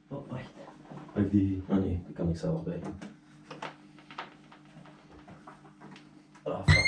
Oh, wacht. Heb die... Oh nee, die kan ik zelf bij doen. Ah, fuck.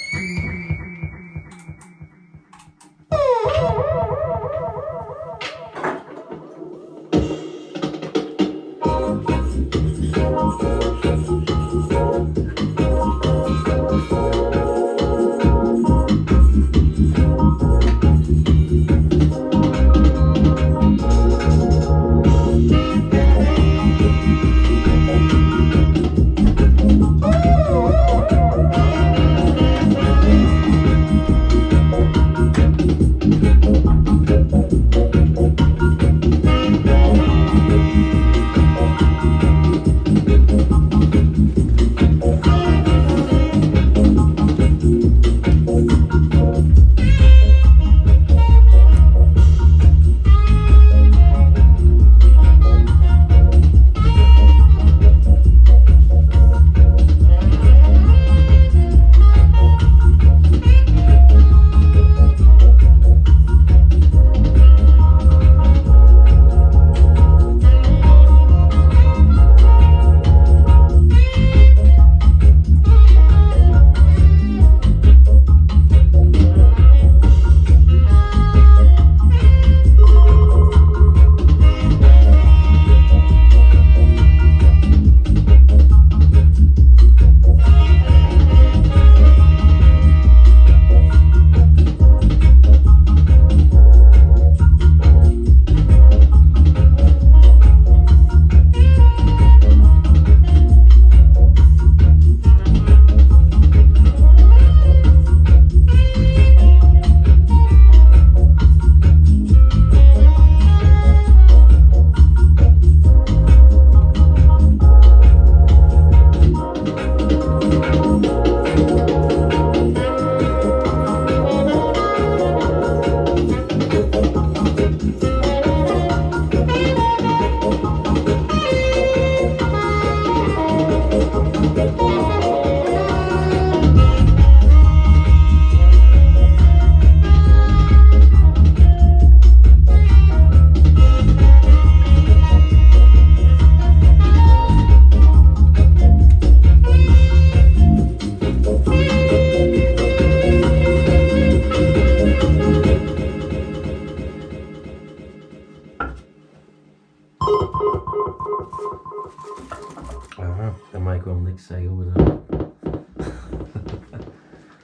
Dan mag ik wel niks zeggen over dat.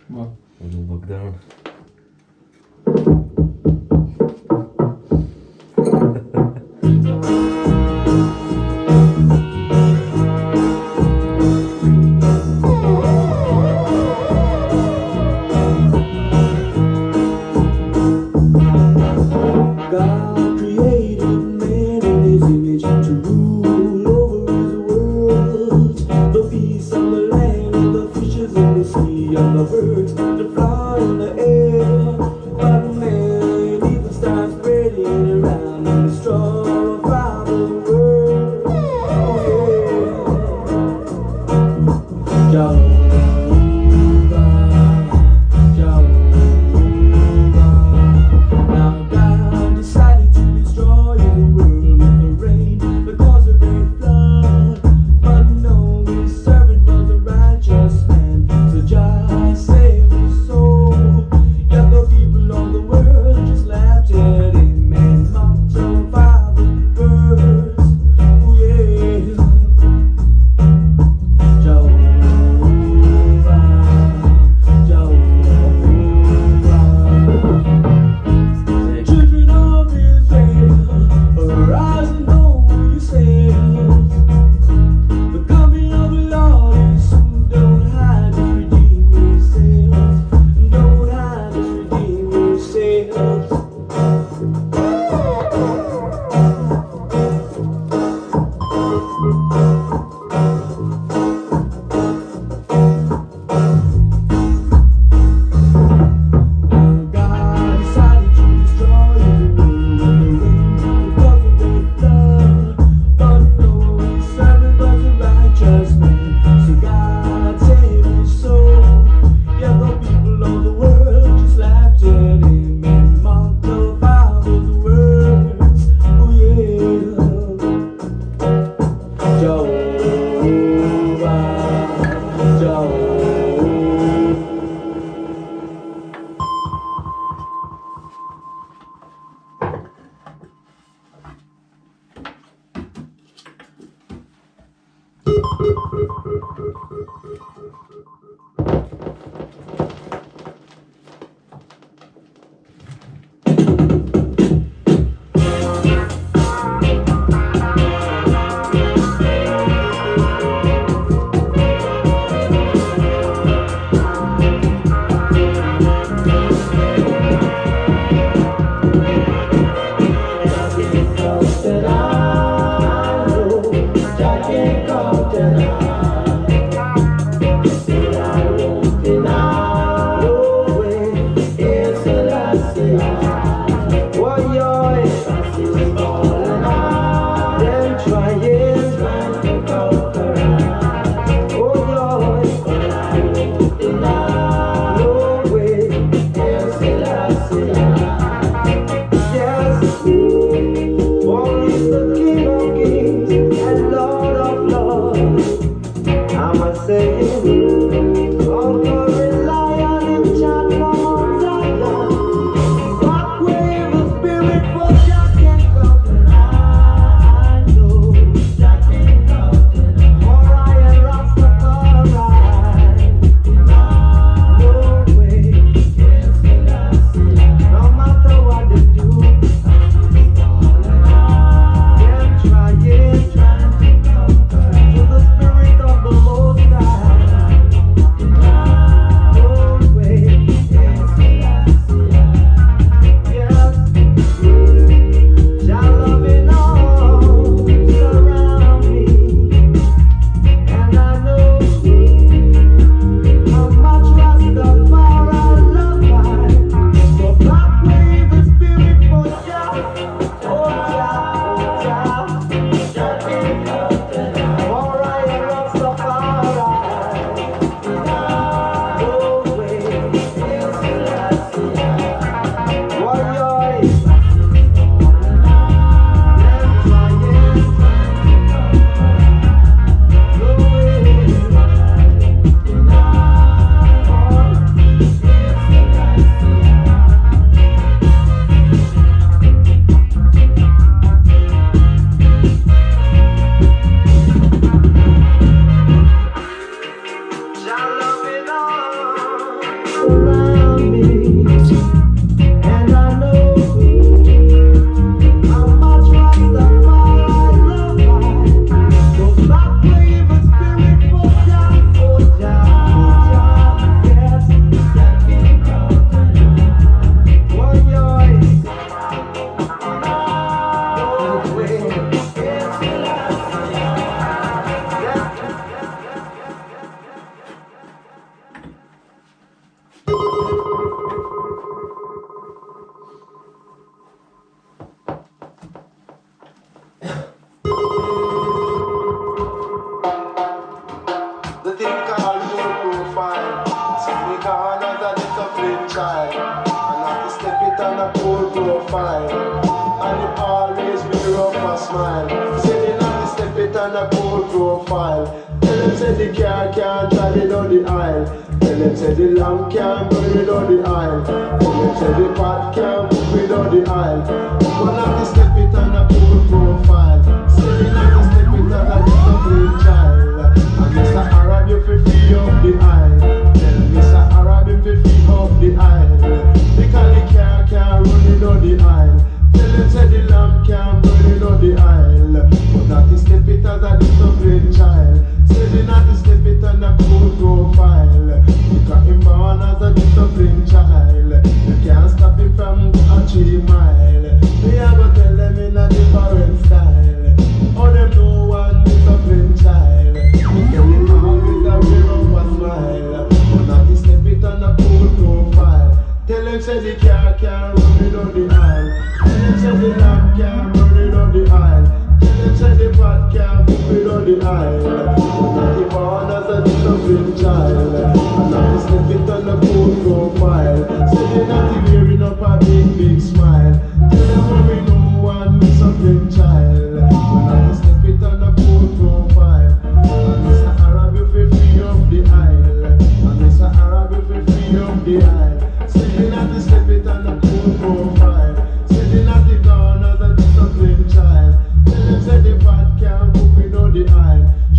Maar de lockdown. And the birds that fly in the air.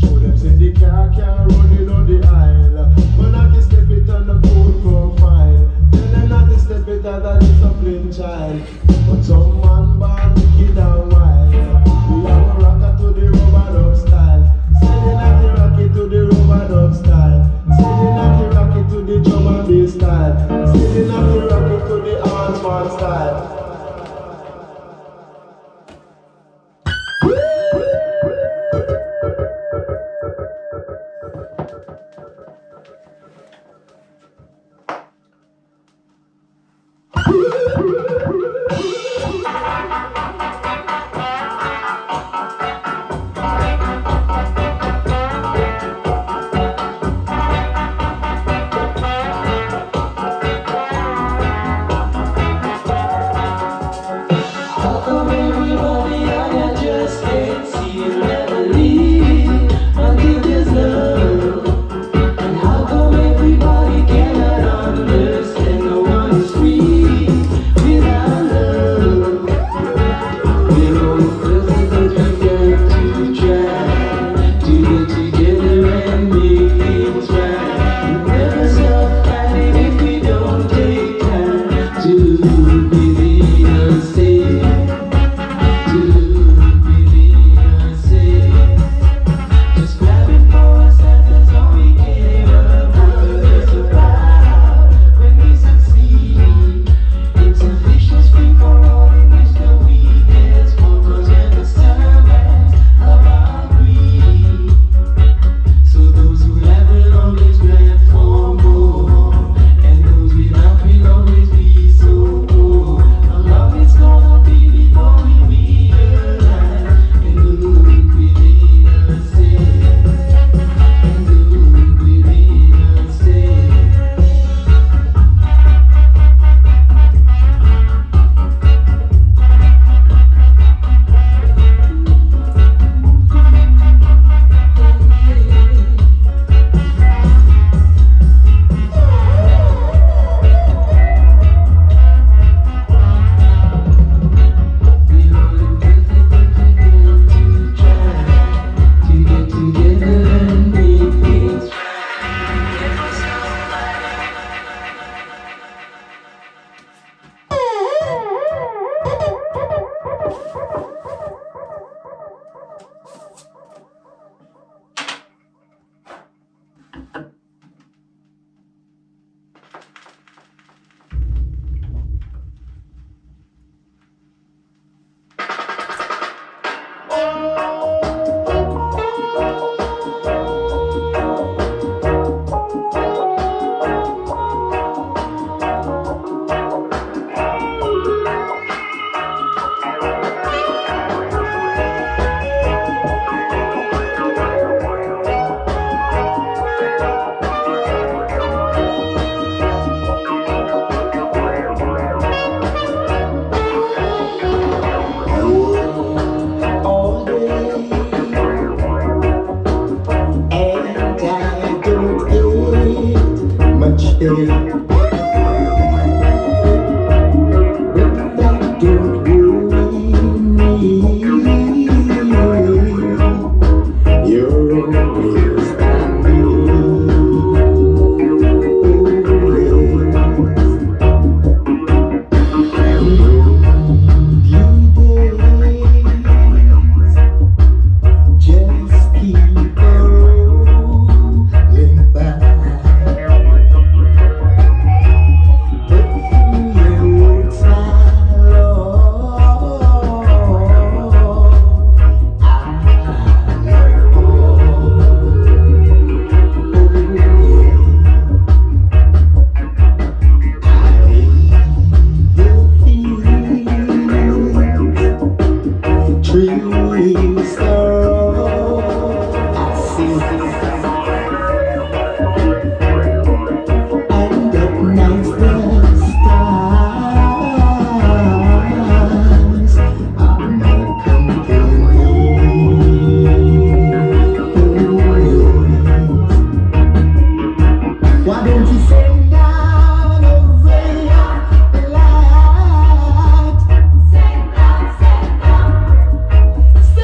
Show them say the car can run in on the eye. as a disciplined child. But some man born wicked and wild. We have a rocker to the rubber dub style. Sending out the rocket to the rubber dub style. Sending out the rocket to the drum and bass style. Sending out the rocket to the horseman style.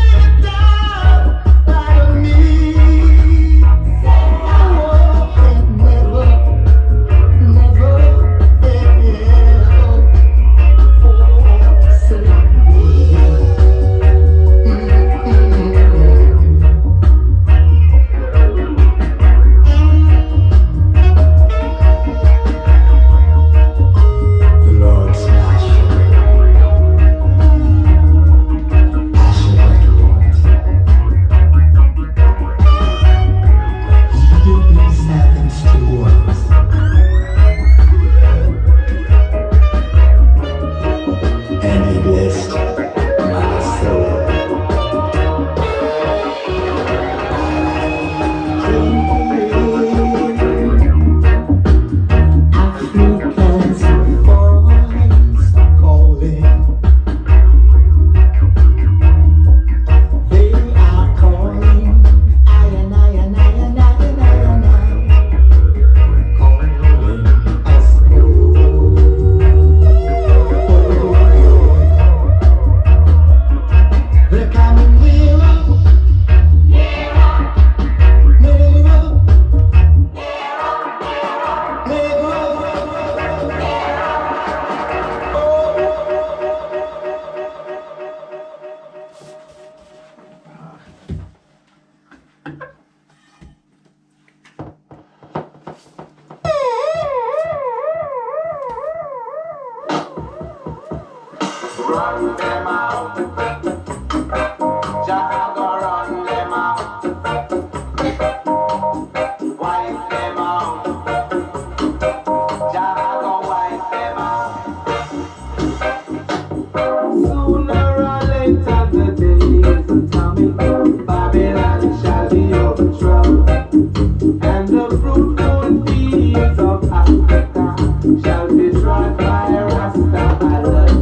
Send down run them out. Jah go run them out. Wipe them out. Jah go wipe them out. Sooner or later the day is coming. Babylon shall be overthrown, and the fruitful fields of Africa shall be trod by Rasta alone.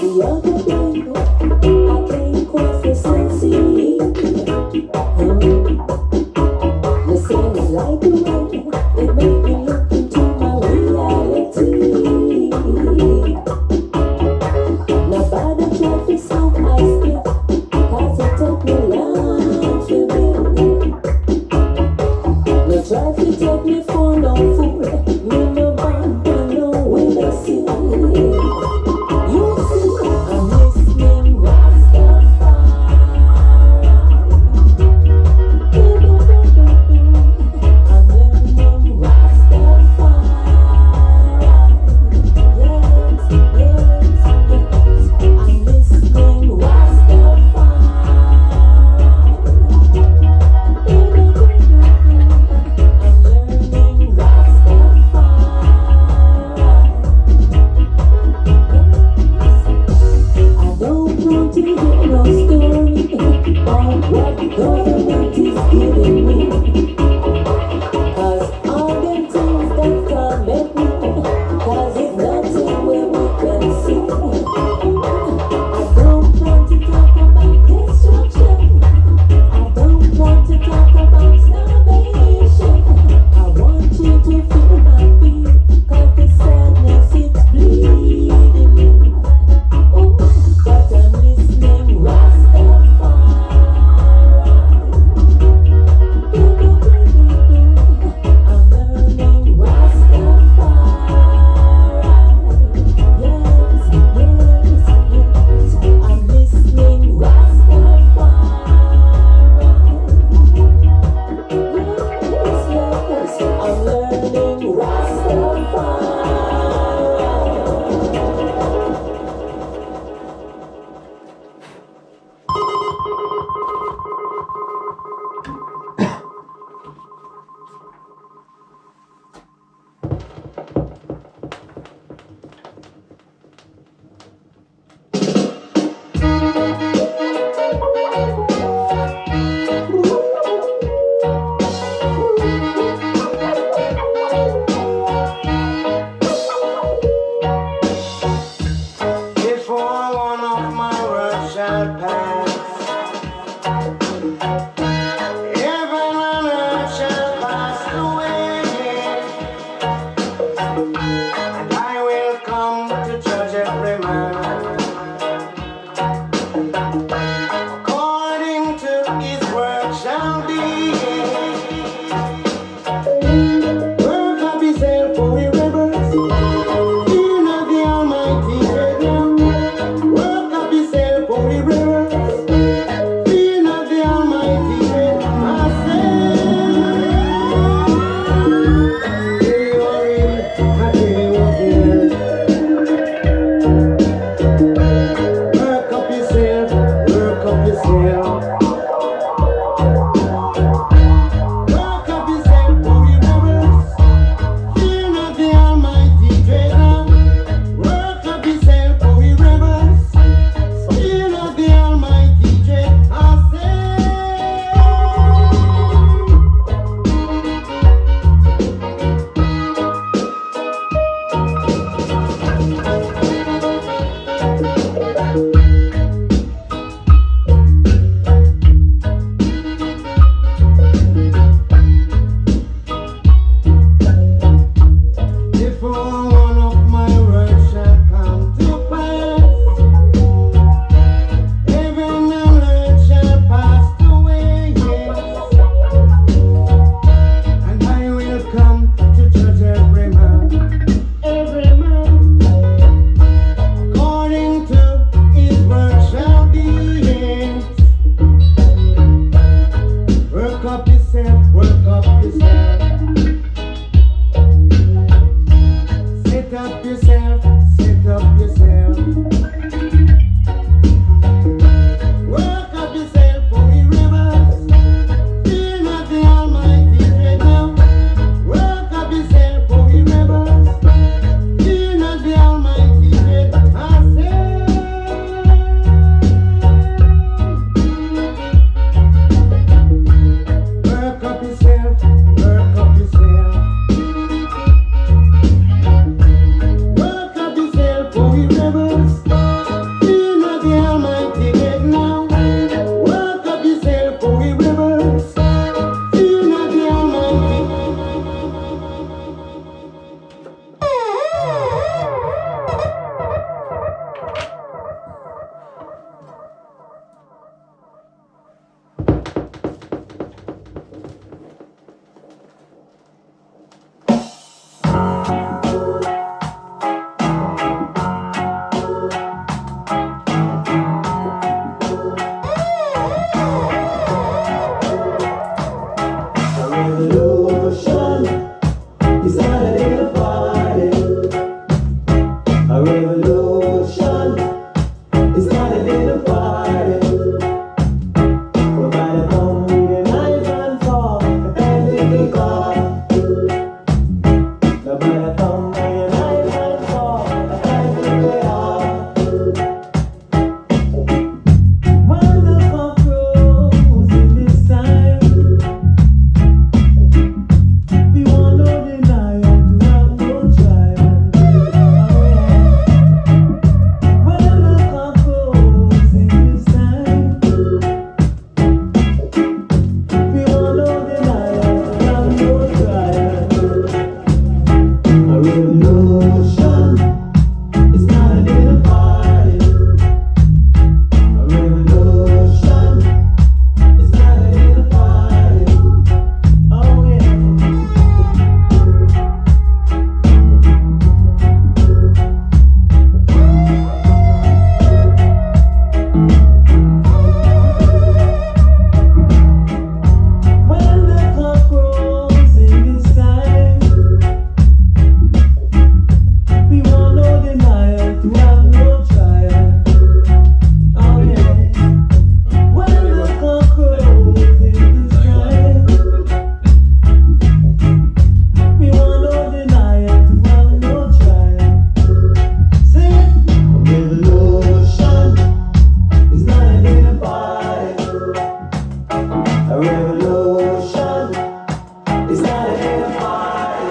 The other day, I came across the sunset. The sun is like the rain, it made me look into my reality. Now by the traffic so I slip, 'cause it took me long to build. The traffic take me for no fool, me no bump, no with a seal. You see, I'm listening Rastafari. I'm learning Rastafari. Yes, yes, yes. I'm listening Rastafari. I'm learning Rastafari. I don't want to hear no story about what the government is giving me. 'Cause all them things that torment me, 'cause it's nothing where we can see. I don't want to talk about destruction. I don't want to talk about starvation. I want you to feel my fear, 'cause the sadness it's bleeding me. Oh, but I'm listening Rastafari. I'm learning Rastafari. Yes, yes, yes. I'm listening Rastafari. Yes, yes. I'm learning Rastafari. Before one of my words shall pass, heaven and earth shall pass away, and I will come to judge every man according to his work shall be. Work of himself for we rebels, fear not the Almighty Creator. Work of himself for we rebels, fear not the Almighty Creator. I say, here you are in, I tell you what here. Work up yourself, work up yourself. Work up yourself for we rebels, fear not the Almighty Creator. Work up yourself for we rebels, fear not the Almighty Creator. I say. It's not a dinner party. Nobody come with a knife and fork and take a call. Nobody come with a knife and fork and take a call. When the cock crows in this time, we want no denial to have no trial. Oh yeah. When the cock crows in this time, we want no denial to have no trial. A revolution is not a dinner party. A revolution is not a dinner party. Oh yeah. When the cock crows in this time, we want no denial to have no trial. Oh yeah. When the cock crows in this time, we want no denial to have no trial. Sing it. A revolution is not a dinner party. A revolution is not a dinner party.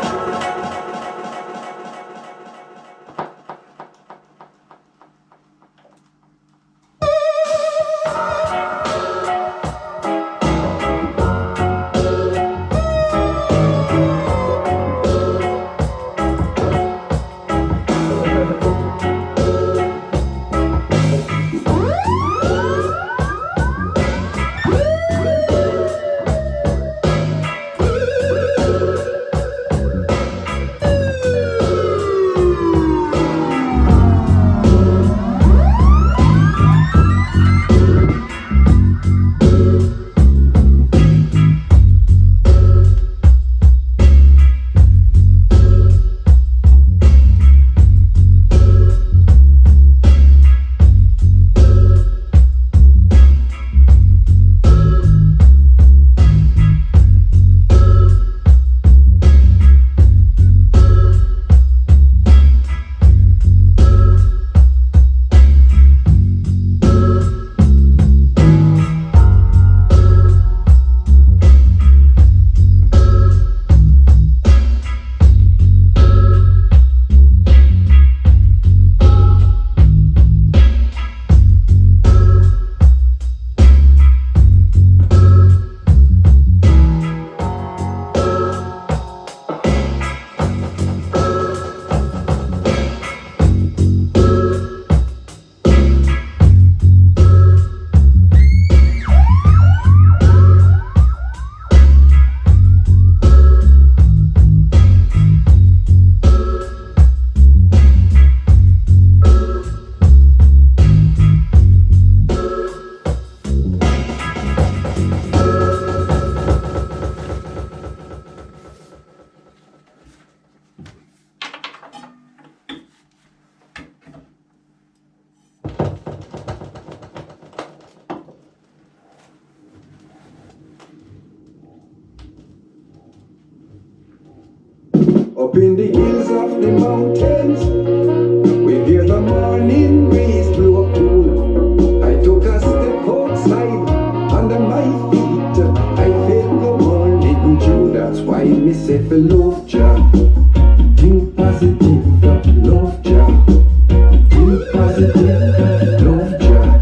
Up in the hills of the mountains, we hear the morning breeze blow cool. I took a step outside, under my feet I felt the morning dew. That's why me say for love Jah, think positive, love Jah. Think positive, love Jah.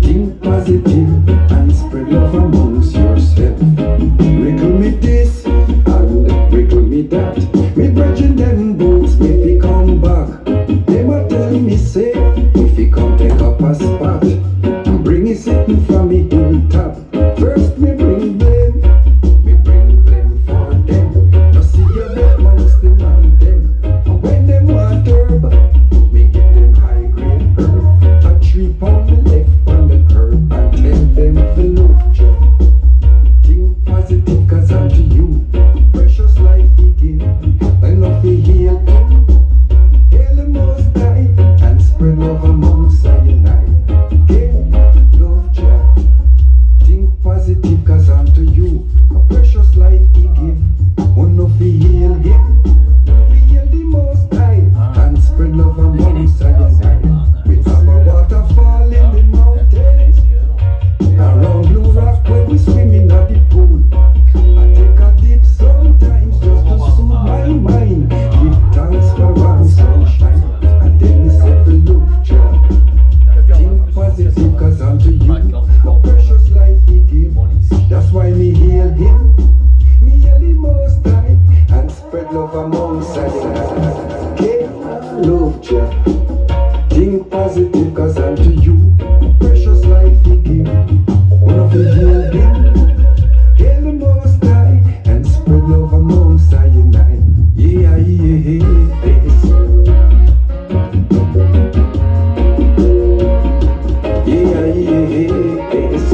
Think positive and spread love amongst yourself. Wrinkle me this and wrinkle me that. Me brethren them boots if he come back. Them a tell me say if he come take up a spot and bring it sitting from me hilltop. First me bring blame for them. Now see you bet amongst them and them. And when them want herb, me give them high grade herb. A 3 pound left on the curb and tell them to look Jah. Think positive cause I'm to you. Precious life begin. Enough to heal him. Hail the Most High and spread love amongst I unite. positive, cause unto you a precious life he give. That's why me hail him, me hail the Most High, and spread love amongst us. Give love, Jah. Think positive, cause unto you a precious life he give. One of the hail him, hail the Most High, and spread love amongst us unite. Yeah, yeah, yes. Yeah, yes.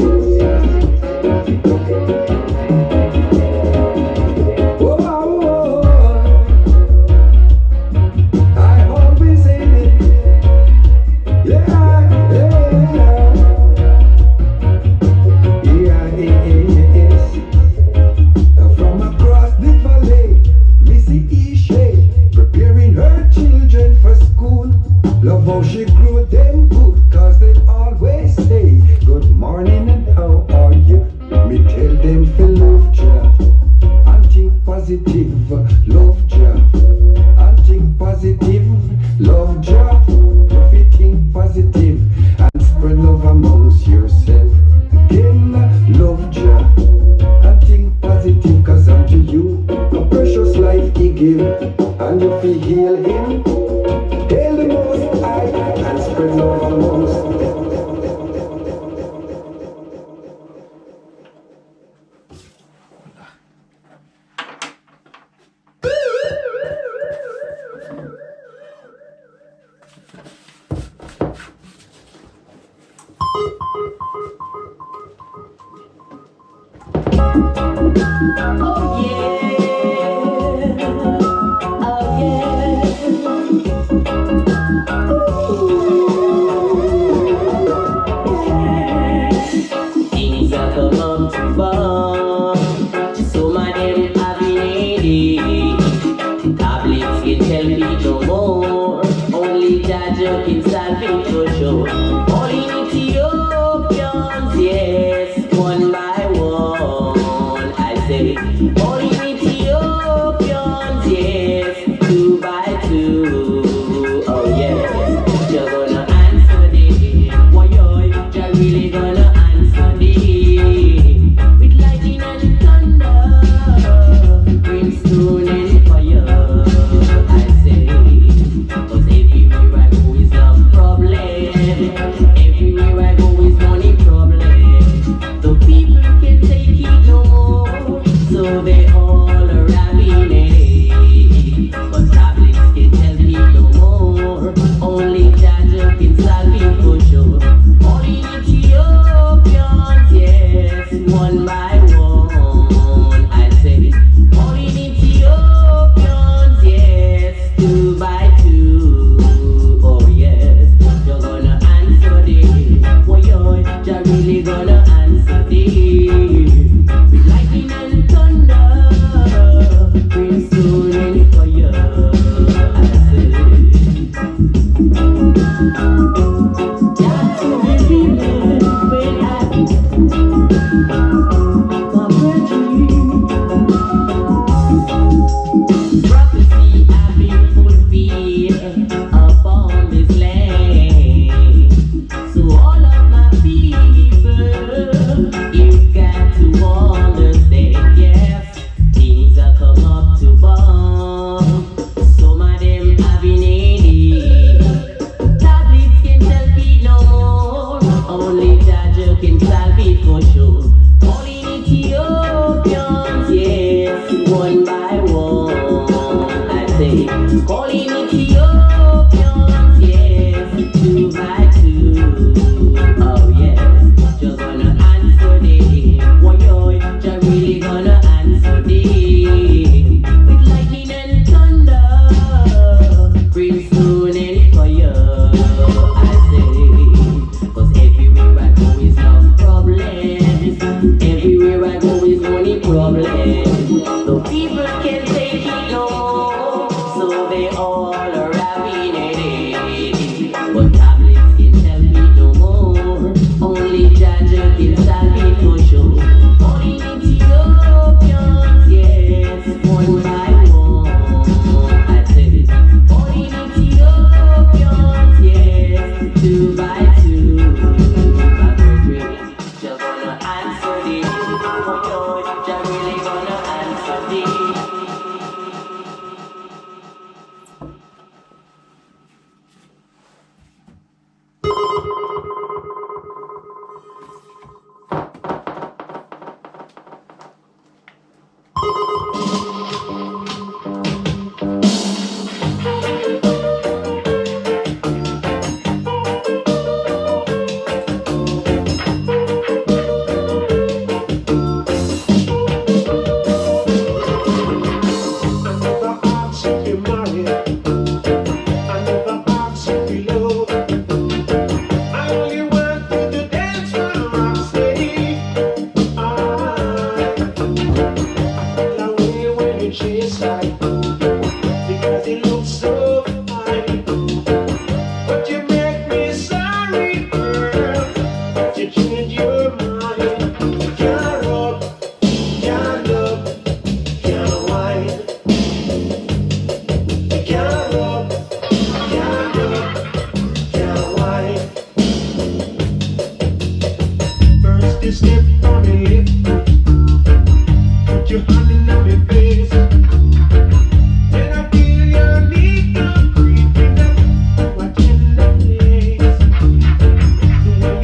Oh, oh, oh. I always say it. Yeah, yeah. Yeah, yes. From across the valley, Missy Ishe, preparing her children for school. Love how she grew them good, cause they always say good morning and how are you? Me tell them to love Jah and think positive, love Jah and think positive, love Jah. If you think positive and spread love amongst yourself, again love Jah and think positive, cause unto you a precious life he give, and if you heal him, hail the Most High, and spread love amongst them.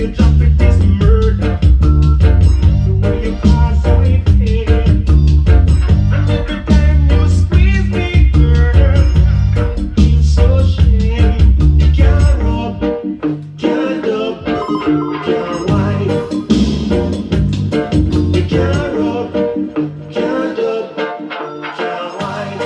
you drop it is murder. The way you cause me pain, and every time you squeeze me, girl, feel so shame. You can't rub, can't dub, can't wine. You can't rub, can't dub, can't wine.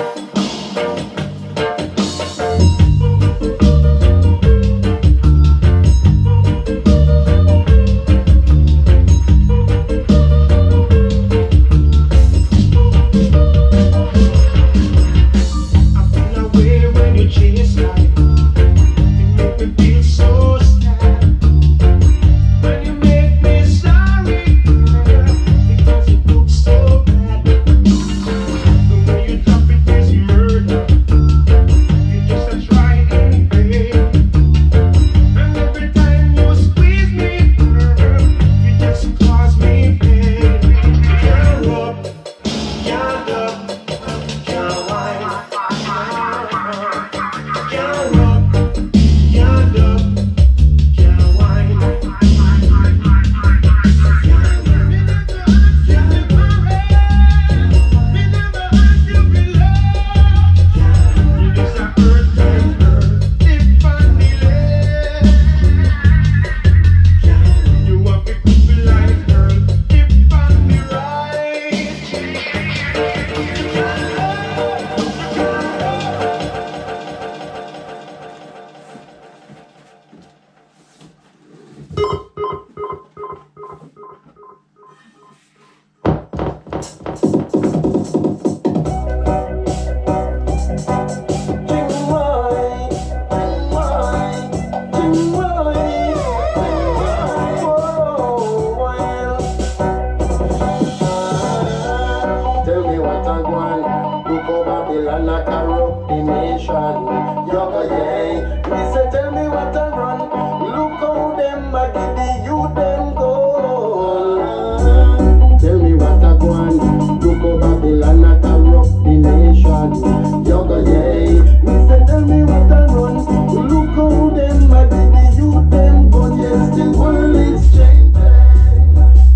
I feel away when you chase life. You make me feel so sad. When you make me sorry, girl, because it looks so bad. The way you drop it is murder. You just a try in vain. And every time you squeeze me, girl, you just cause me pain. You can't rub, can't dub, can't wine. Can't rub, can't dub, can't wine. You just a hurt time, girl. If I delay, you want me to be like, girl, if I be Tell me what I want. Look over Babylon, I corrupt the nation. Yoga, yeah. Me say, tell me what I run. Look how them I give the youth them gold. Tell me what I want. Look over Babylon, I corrupt the nation. Yoga, yeah. Me say, tell me what I run. Look how them I give the youth them gold. Yes, the world is changing.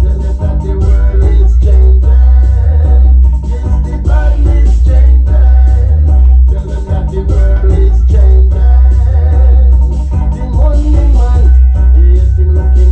Tell them that the world is changing. Yes, the badness changing. Tell them that the world is changing. The money man, yes, him looking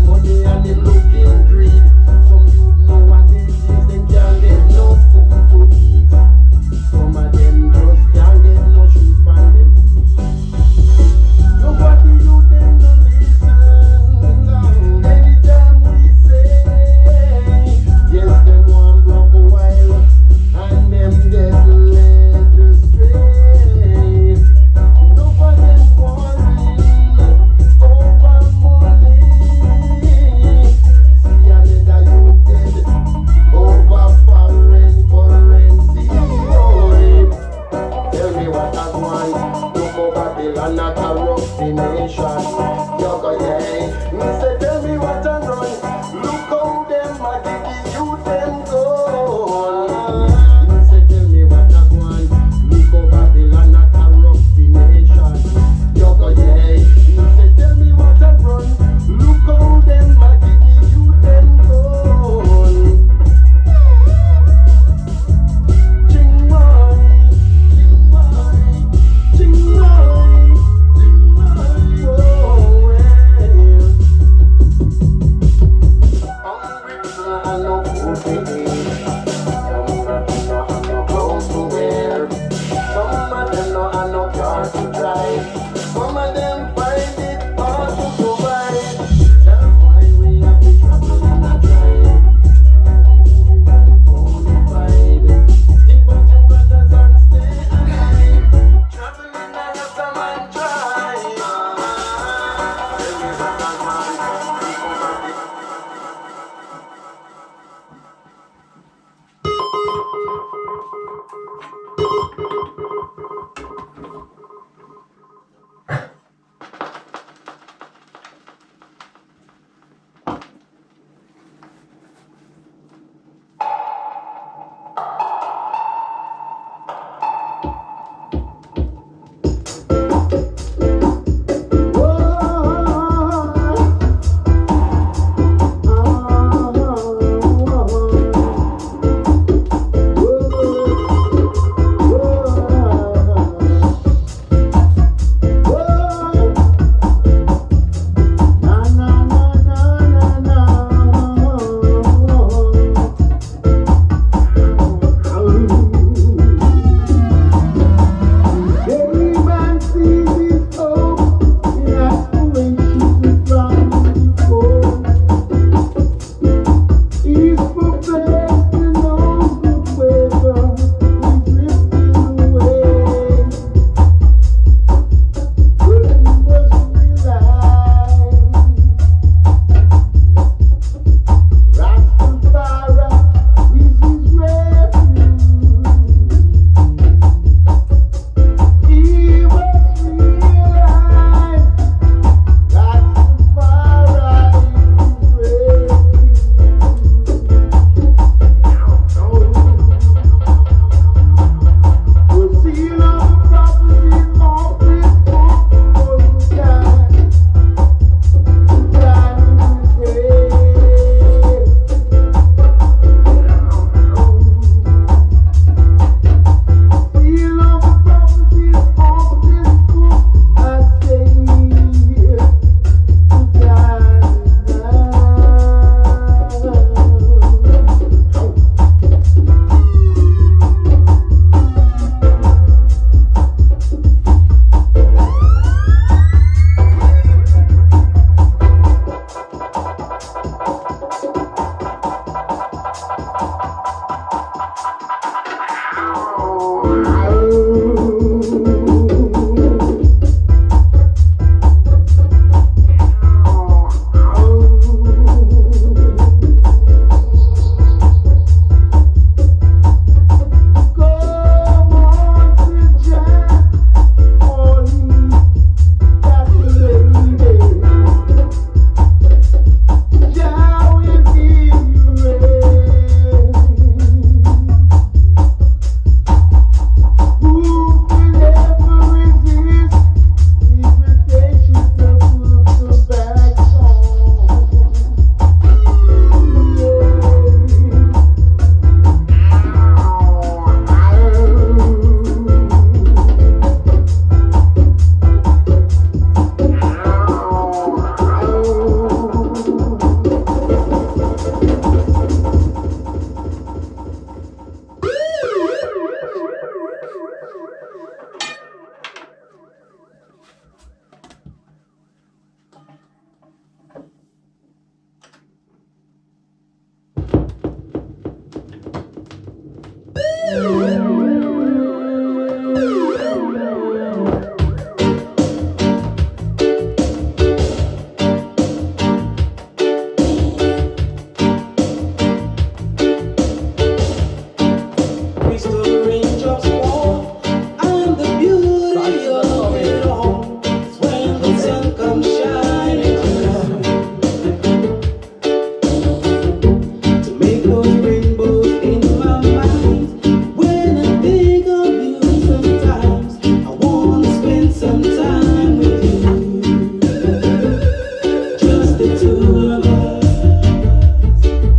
just the two of us.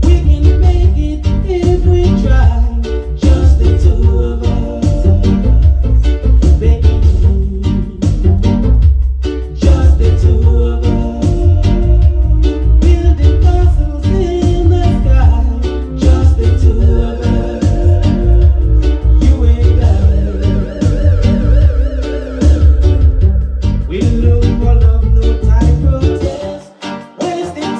We can make it if we try. Just the two of us, baby. Just the two of us, building castles in the sky. Just the two of us, you and I. We look for love, no time protest. Wasting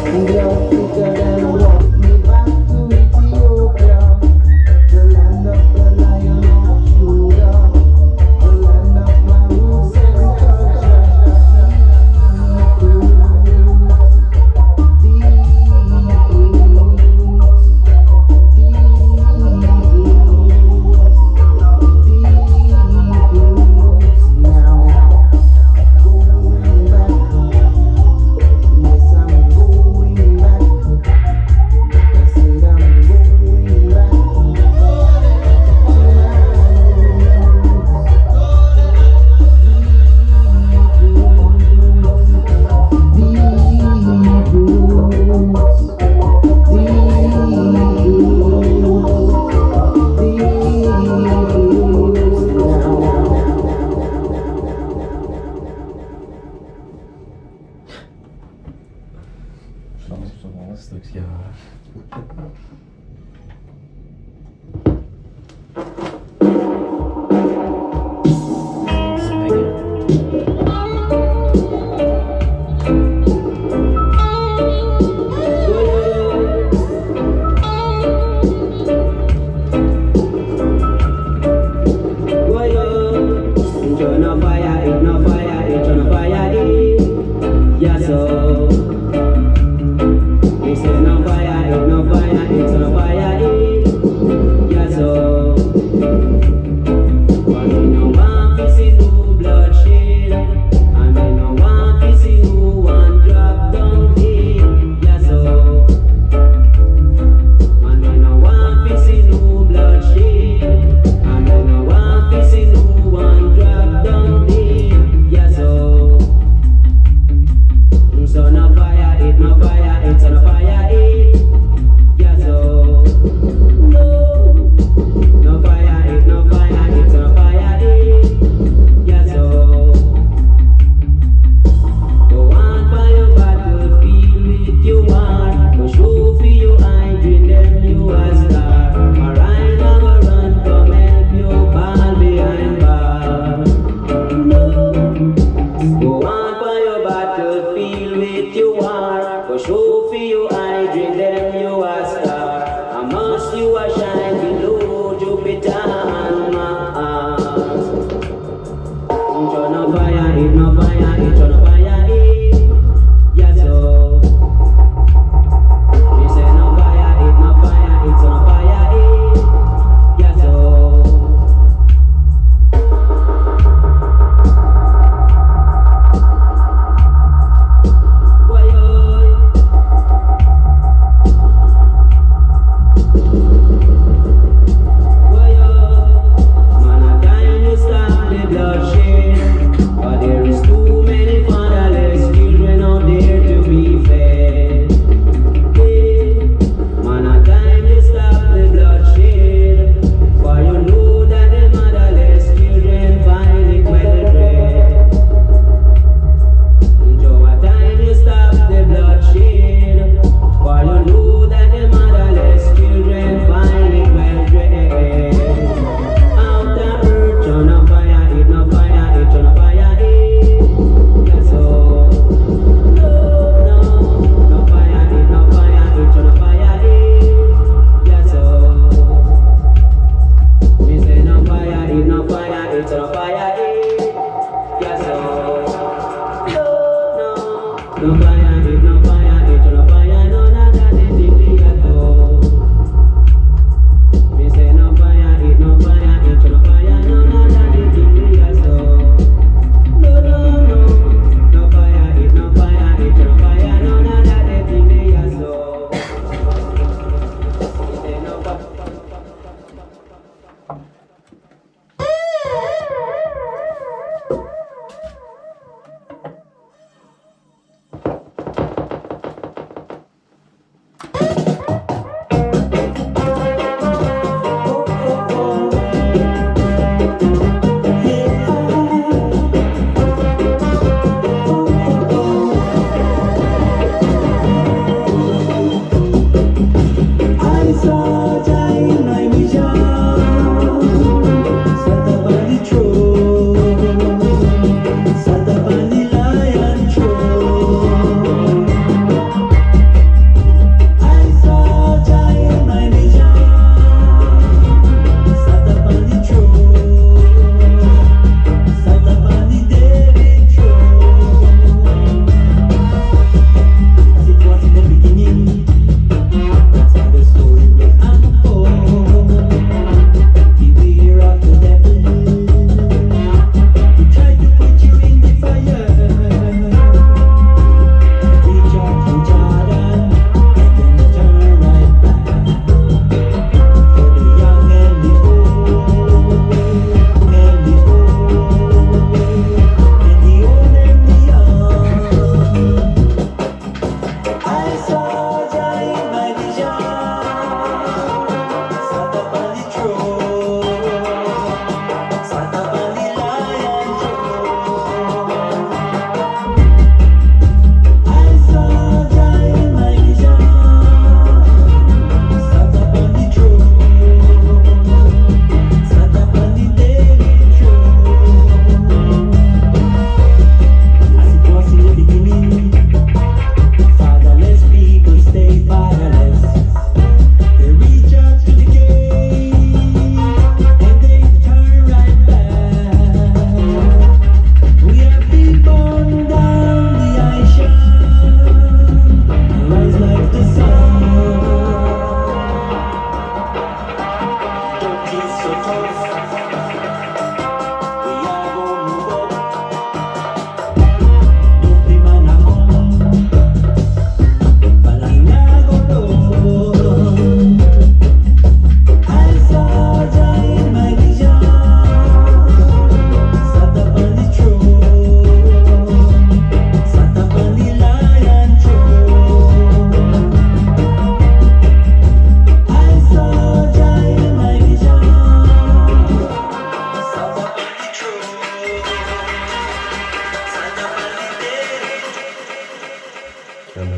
Love quicker than walk me back to Ethiopia, the land of the Lion of Judah, the land of my roots and culture.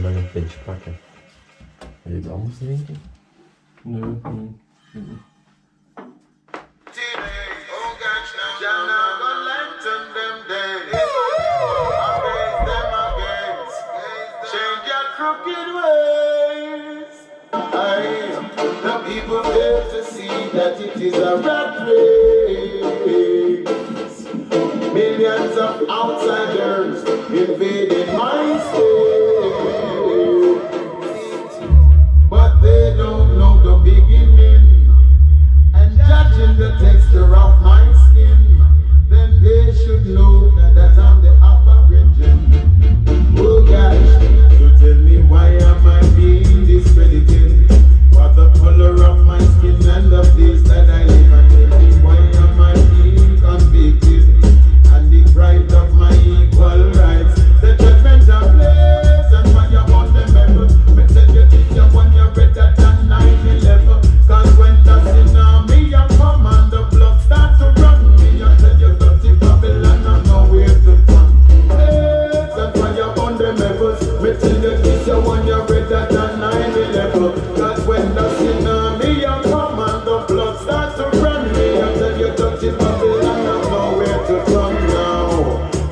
nog een pintje pakken. Wil je iets anders drinken? Nee. The people fail to see that it is a rat race. Millions of outsiders invading my state, but they don't know the beginning. And judging the texture of my skin, then they should know that I'm the aborigine. Oh gosh, so tell me why am I being discredited? For the color of my skin and the place that I live, and tell me why am I being convicted and deprived of my equal rights? The judgment of place and fire on the metal. Me tell you this, you want you better than 9/11. Cause when the tsunami a come and the blood start to run, me I tell you dirty Babylon and nowhere to turn. Place and fire on the metal. Me tell you this, you want you better than 9/11. Cause when the tsunami a come and the blood start to run, me I tell you dirty Babylon and nowhere to turn now.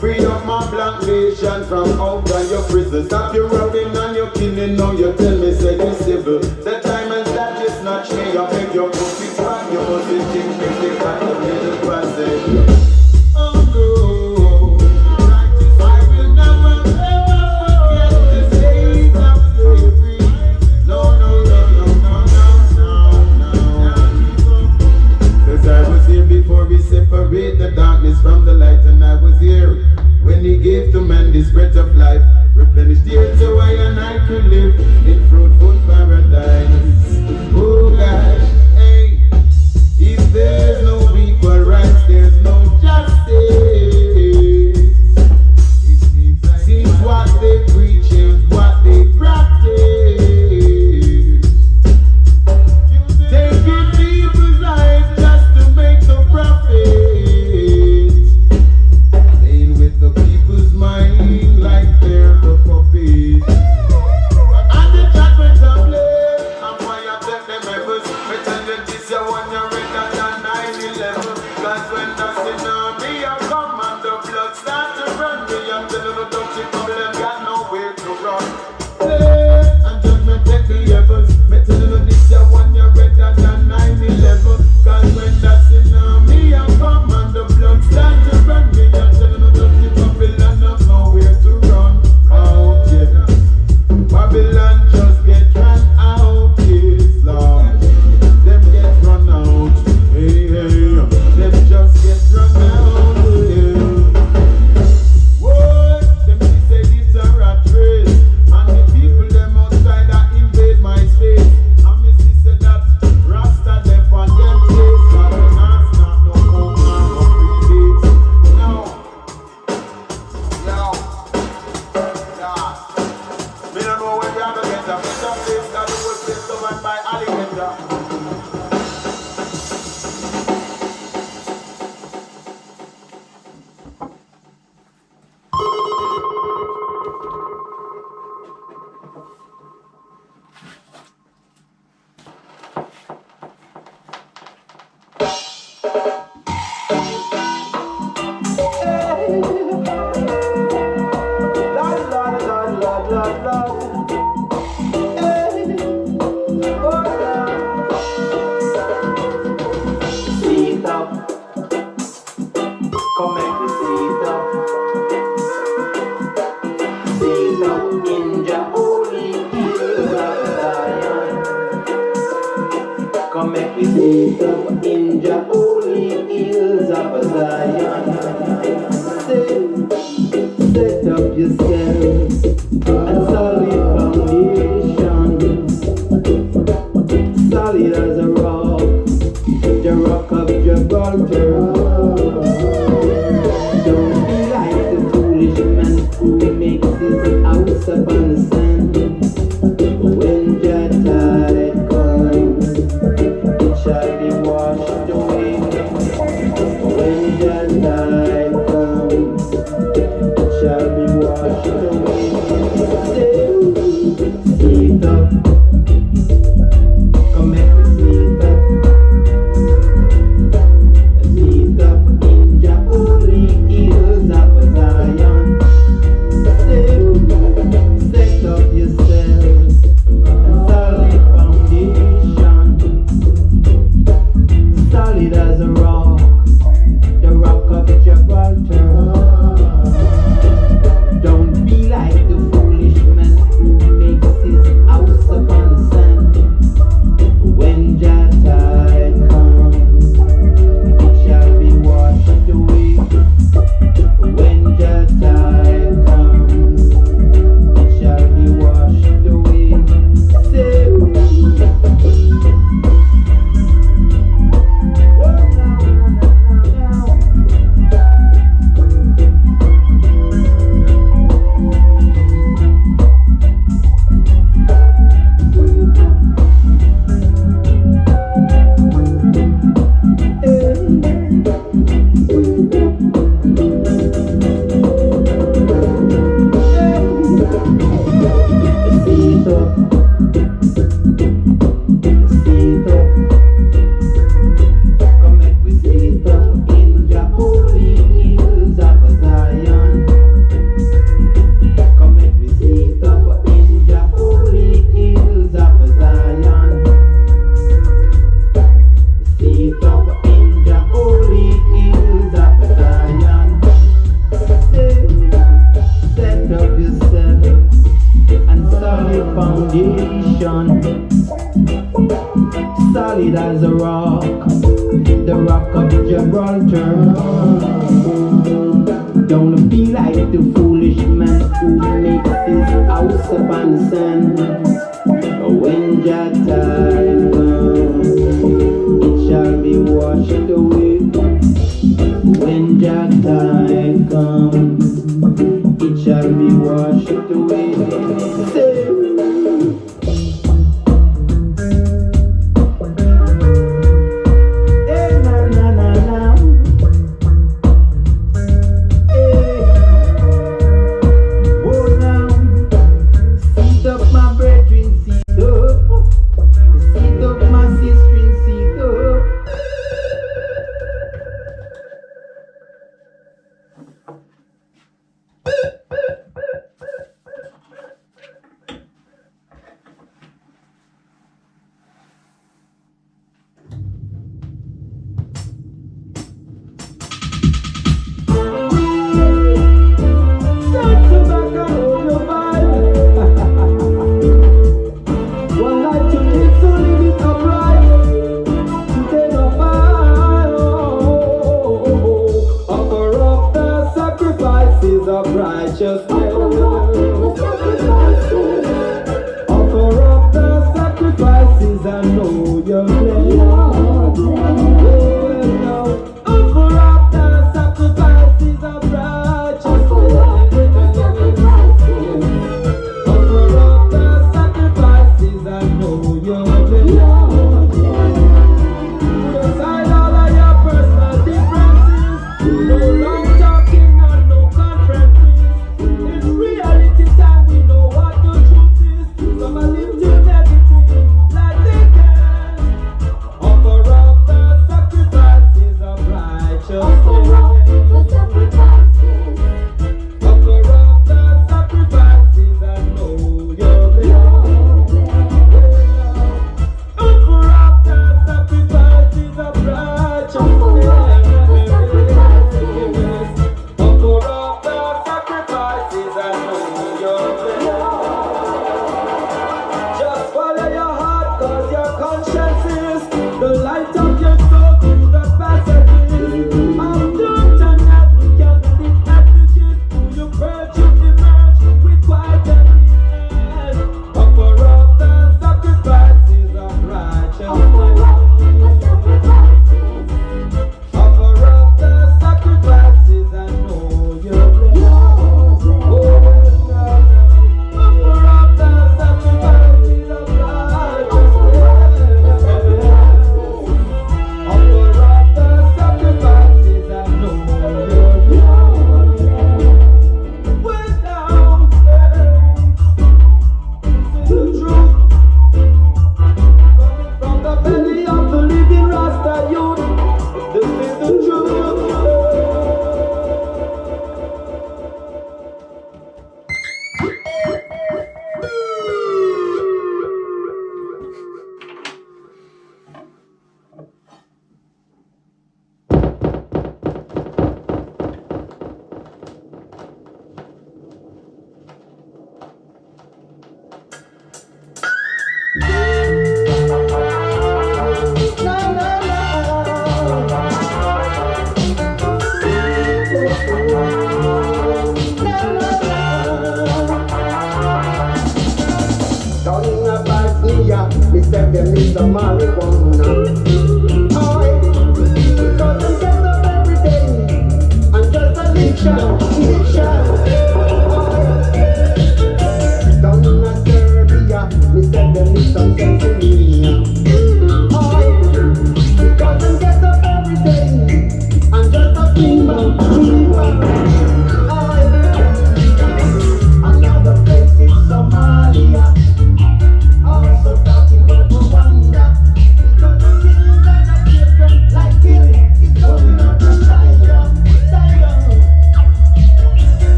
Free up my black nation from out of your prison. Stop your robbing and your killing. Now you tell me say you civil. The time and that you snatch me, I beg your put it back. You must think they got the middle passage. Oh no, I will never ever forget the days of slavery. No, no, no, no, no, no, no, no. Cause I was here before we separate the darkness from the light, and I was here when he gave to man this breath of life, replenished the earth so I and I could live in fruitful paradise. Oh gosh, hey, if there's no equal rights, there's no justice. Seems what they preach is what they practice. Taking people's lives just to make the profit. Playing with the people's mind like they're the puppet. And the judgment of blame, and why you take them members. Me tell you this, you want you redder than 9/11. Cause when the tsunami a come and the blood start to run, me and tell you the dirty problem got nowhere to run. Blame and judgment take the heavens. Me tell you this, you want you redder than 9/11. Cause when the tsunami a come and the blood start to run, me and tell you the dirty Babylon have nowhere to run out, yeah. Babylon just get run out, yes, Lord. Them get run out, hey, hey. Them just get run out, yeah. What? Them say it's a rat race, and the people them outside that invade my space. And me see say that Rasta left on them place, but we not snap no coke nor no predates. No. Yo. Yeah. Me don't know where we are gonna get a better place than the whole place covered by alligator. Lord, Lord, Lord, Lord, Lord, Lord. Hey, oh Lord. Sit up, come make me sit up. Sit up in the holy hills of Zion. Come make me sit up in the holy hills of Zion. Set up yourselves and solid foundation, solid as a rock, the rock of Gibraltar. Don't be like the foolish man who makes his house upon the sand. When your tide comes, it shall be washed away. When your tide comes, shall be washed away. foundation, solid as a rock, the rock of Gibraltar. Don't feel like the foolish man who makes his house upon sand. When your time comes, it shall be washed away. When your time comes, it shall be washed away. Say,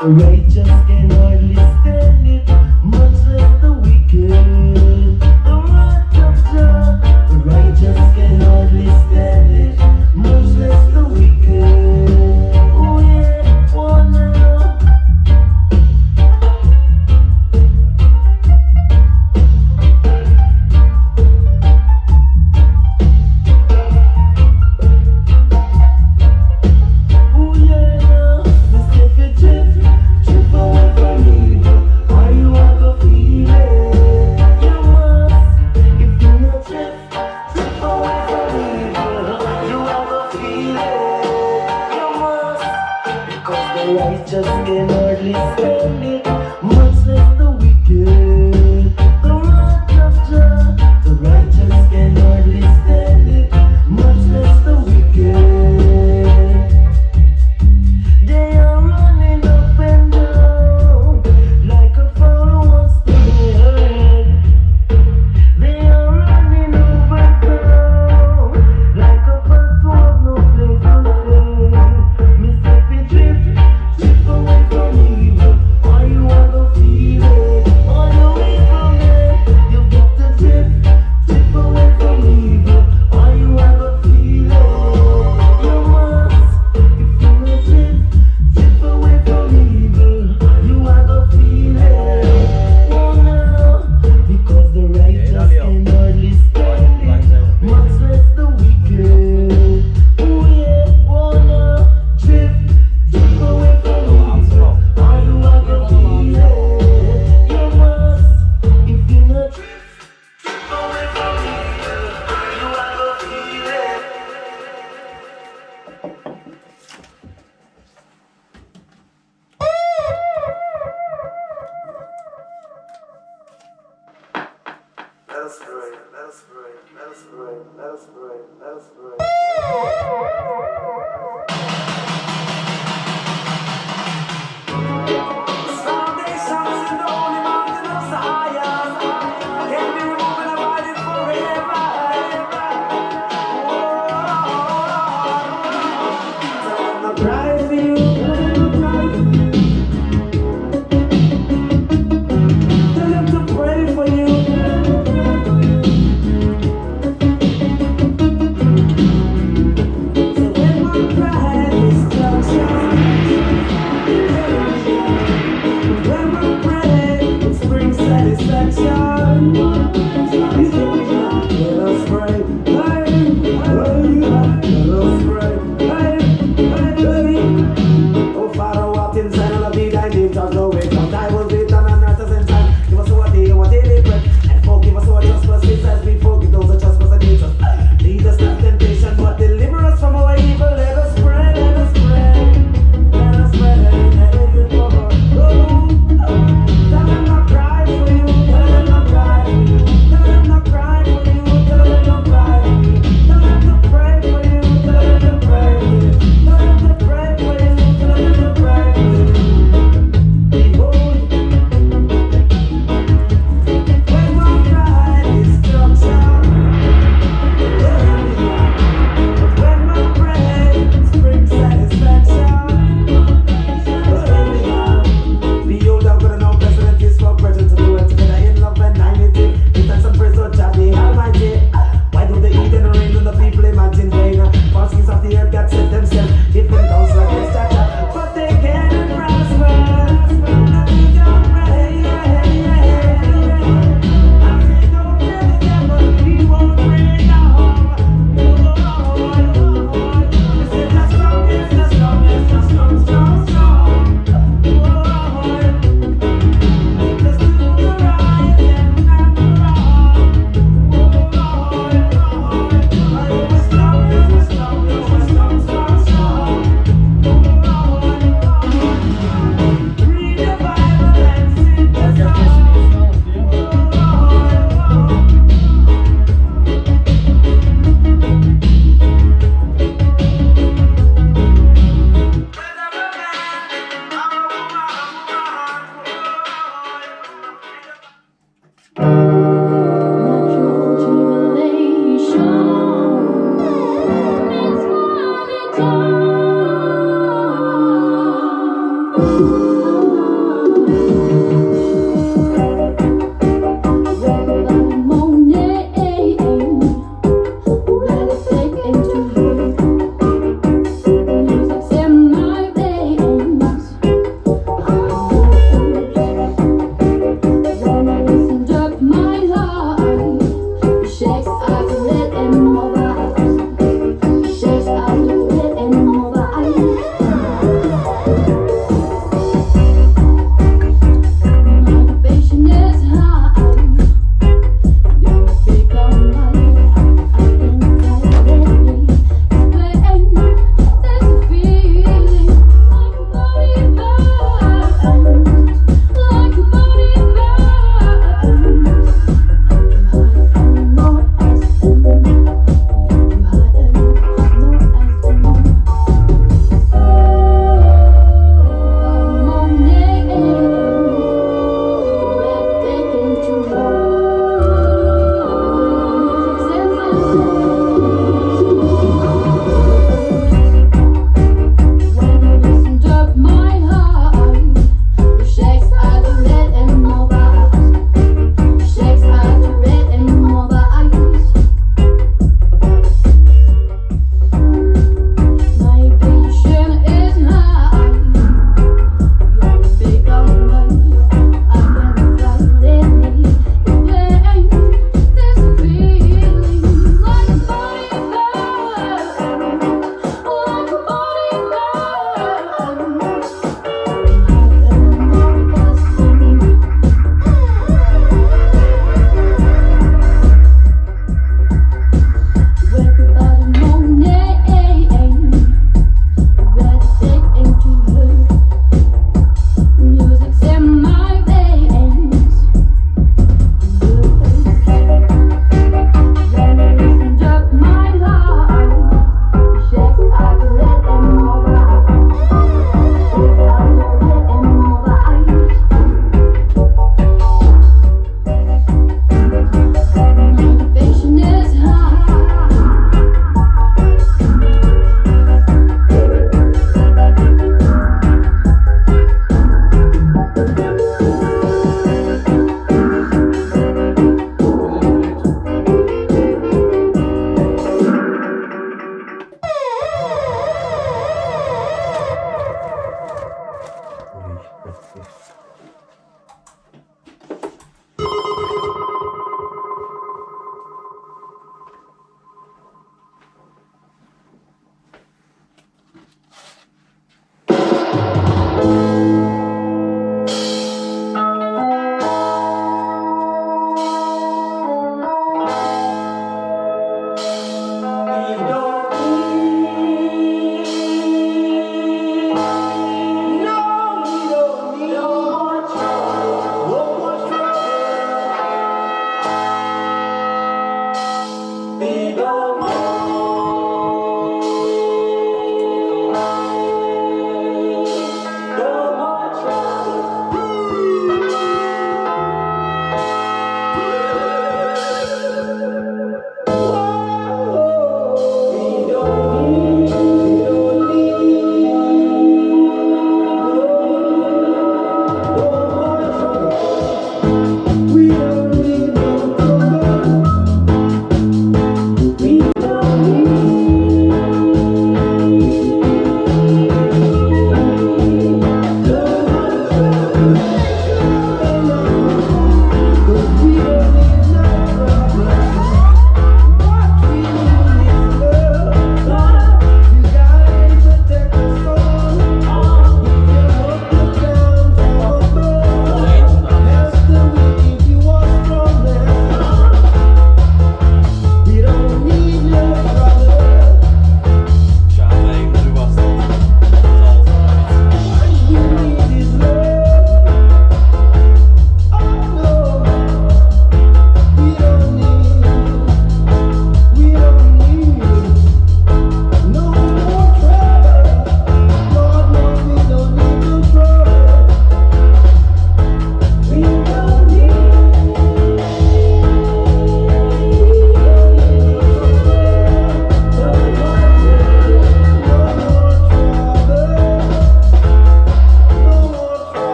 The righteous can hardly stand it, much less the wicked. The wrath of Jah, the righteous can hardly stand it, much less the wicked. Oh yeah, oh no. Oh yeah, no. Let's take a trip away from evil. Are you ever feeling? You must, if you no trip away from evil. You ever feeling? You must, because the righteous can hardly stand it, much less the wicked. The wrath of Jah, the righteous can hardly stand it, much less the wicked. They are running up and down like a fowl wants to be heard. They are running over town like a fox who have no place to stay. Mississippi drift away from evil. Are you ever feeling? On the way from there, you've got to drift away from evil. Are you ever feeling? You must, if you no drift away from evil. You ever feeling? Oh no, because the righteous can hardly stand it, much less the wicked. Oh yeah, oh no, drift away from evil. Are you ever feeling? You must, if you no drift away from evil. You ever feeling? Let us pray, let us pray, let us pray, let us pray, let us pray. Foundations in the holy mountain of Zion can be removed and abided forever. Tell them to cry for you, tell them to pray for you. So when my pride is destruction, when my prayer it brings satisfaction. Let us pray, hey, let us pray, hey. Oh Father, what inside all of thee, thy name shall go away. From thy will be done on earth as in time. Give us our daily bread, and forgive us our trespasses as we forgive those that trespass against us. Lead us not into temptation, but deliver us from our evil. Let us pray, let us pray, let us pray, let us pray. Tell them not cry for you, tell them not cry for you, tell them not cry for you, tell them not cry for you, tell them to pray for you, tell them to pray for you, tell them to pray for you, tell them to pray for you. Behold, when my pride is destruction, when my praise brings satisfaction, behold, I'm gonna know President is for present to do it together in love and unity. Give thanks and praise to Jah the Almighty. Why do the heathen reign and the people imagine vain? False kings of the earth God set themselves, give them counsel against Jah, but they cannot prosper. Nothing can pray. I say don't tell the devil he won't bring down. This is the strongest, the strongest, the strong, strong, strong. Let's do the right and not the wrong. I am the strongest, the strongest, the strong, strong, strong. Read the Bible and sing the song. Natural jubilation is what it's all.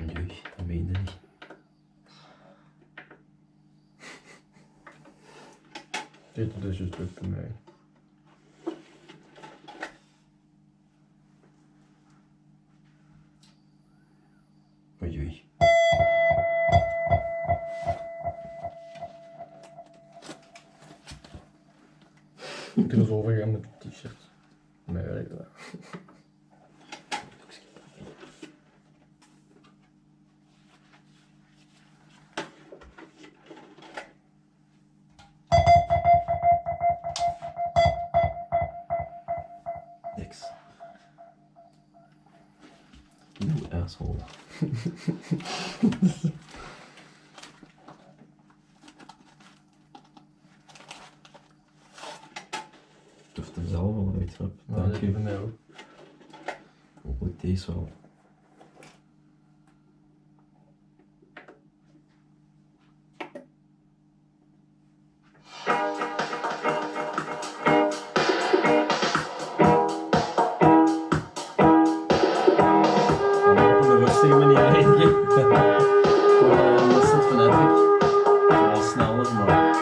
Nee, dat meen je niet. Dit is dus druk bij mij. Oei oei. Ik er eens overgaan met het t-shirt. Mij werkt dat. Niks. You asshole. Durft er zelf al uit, heb. Dank je. Bij mij ook. Ook deze wel. Op een rustige manier eindigen. Gewoon een soort van edrik. Wel sneller, maar...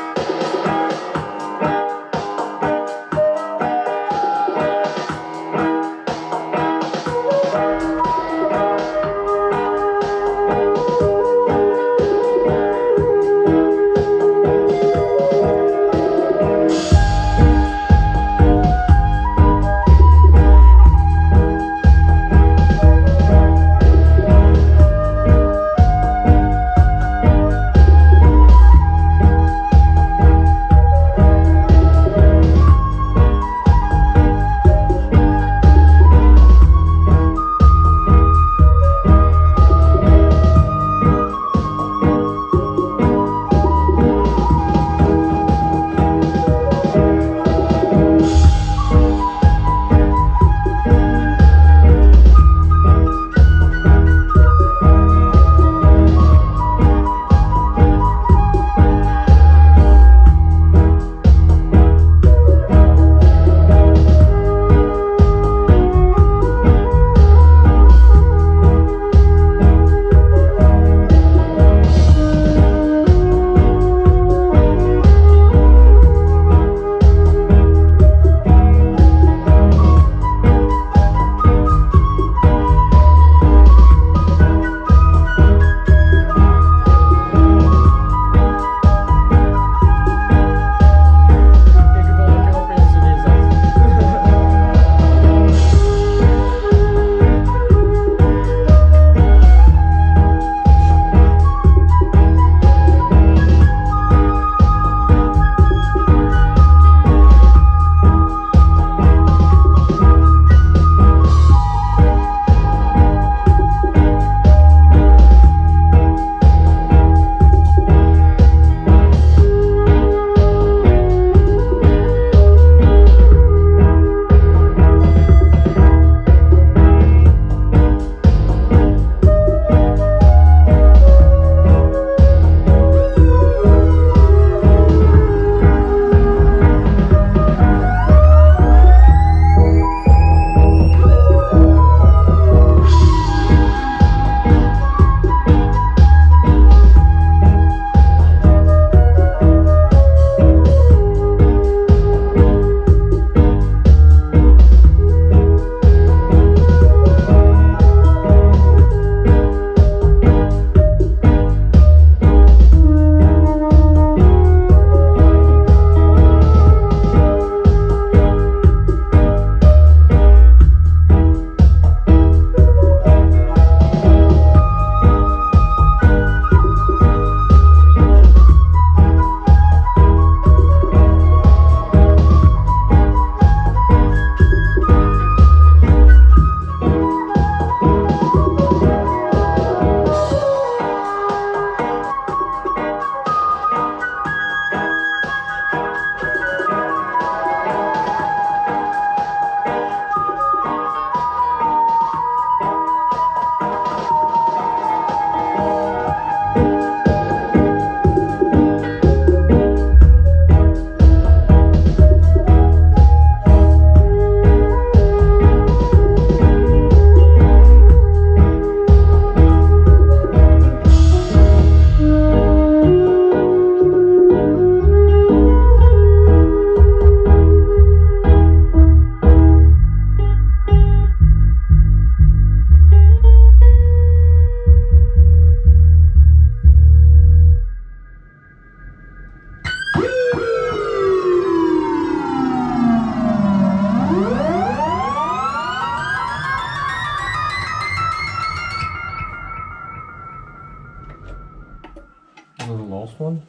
the last one?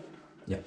Yeah.